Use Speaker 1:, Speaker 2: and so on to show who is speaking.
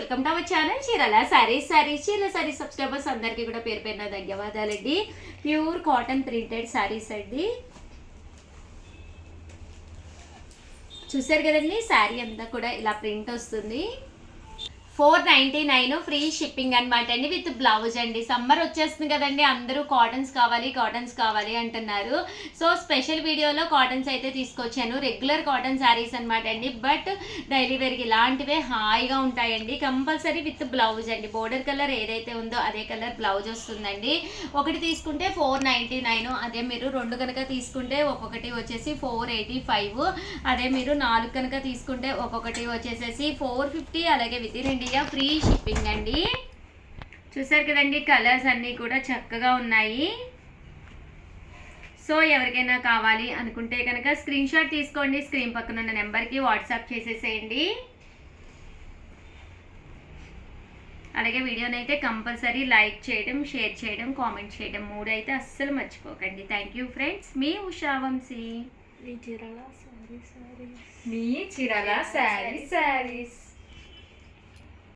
Speaker 1: Welcome to our channel Chirala saris. Chirala saris subscribers అందరికీ కూడా పేరు పేరున ధన్యవాదాలండి. ప్యూర్ కాటన్ ప్రింటెడ్ సారీస్ అండి. చూసారు కదండి, శారీ అంతా కూడా ఇలా ప్రింట్ వస్తుంది. 499 ఫ్రీ షిప్పింగ్ అనమాట అండి, విత్ బ్లౌజ్ అండి. సమ్మర్ వచ్చేస్తుంది కదండి, అందరూ కాటన్స్ కావాలి అంటున్నారు. సో స్పెషల్ వీడియోలో కాటన్స్ అయితే తీసుకొచ్చాను. రెగ్యులర్ కాటన్ శారీస్ అనమాట అండి, బట్ డైలీ వేర్కి ఇలాంటివే హాయిగా ఉంటాయండి. కంపల్సరీ విత్ బ్లౌజ్ అండి. బోర్డర్ కలర్ ఏదైతే ఉందో అదే కలర్ బ్లౌజ్ వస్తుందండి. ఒకటి తీసుకుంటే 499, అదే మీరు రెండు కనుక తీసుకుంటే ఒక్కొక్కటి వచ్చేసి 485, అదే మీరు 4 కనుక తీసుకుంటే ఒక్కొక్కటి వచ్చేసేసి 450. అలాగే with in India free shipping అండి. చూసారు కదండి, కలర్స్ అన్నీ కూడా చక్కగా ఉన్నాయి. సో ఎవరికైనా కావాలి అనుకుంటే కనుక స్క్రీన్ షాట్ తీసుకోండి, స్క్రీన్ పక్కన ఉన్న నెంబర్కి వాట్సాప్ చేసేసేయండి. అలాగే వీడియోని అయితే కంపల్సరీ లైక్ చేయడం, షేర్ చేయడం, కామెంట్ చేయడం 3 అయితే అస్సలు మర్చిపోకండి. Thank you friends. మీ ఉషా వంశీ, మీ చీరాల శారీ శారీస్.